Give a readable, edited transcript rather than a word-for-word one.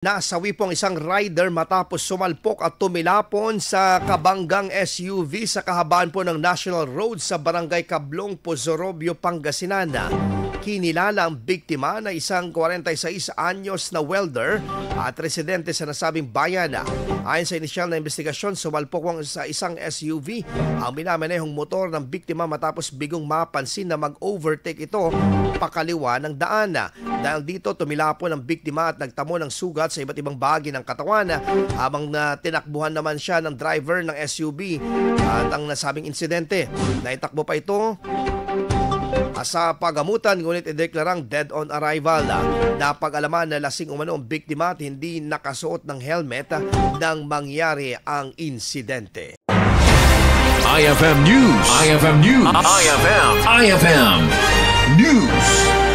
Nasawi po ang isang rider matapos sumalpok at tumilapon sa kabanggang SUV sa kahabaan po ng National Road sa Barangay Cablong, Pozorobio, Pangasinan. Kinilala ang biktima na isang 46 anyos na welder at residente sa nasabing bayan. Ayon sa inisyal na investigasyon, sumalpok sa isang SUV ang minamanehong motor ng biktima matapos bigong mapansin na mag-overtake ito pakaliwa ng daan. Dahil dito tumilapon ang biktima at nagtamo ng sugat sa iba't ibang bahagi ng katawan habang tinakbuhan naman siya ng driver ng SUV at ang nasabing insidente. Naitakbo pa ito sa pagamutan ngunit ideklarang dead on arrival. Napag-alaman na lasing umano ang biktima at hindi nakasuot ng helmet nang mangyari ang insidente. IFM News. IFM News. IFM News.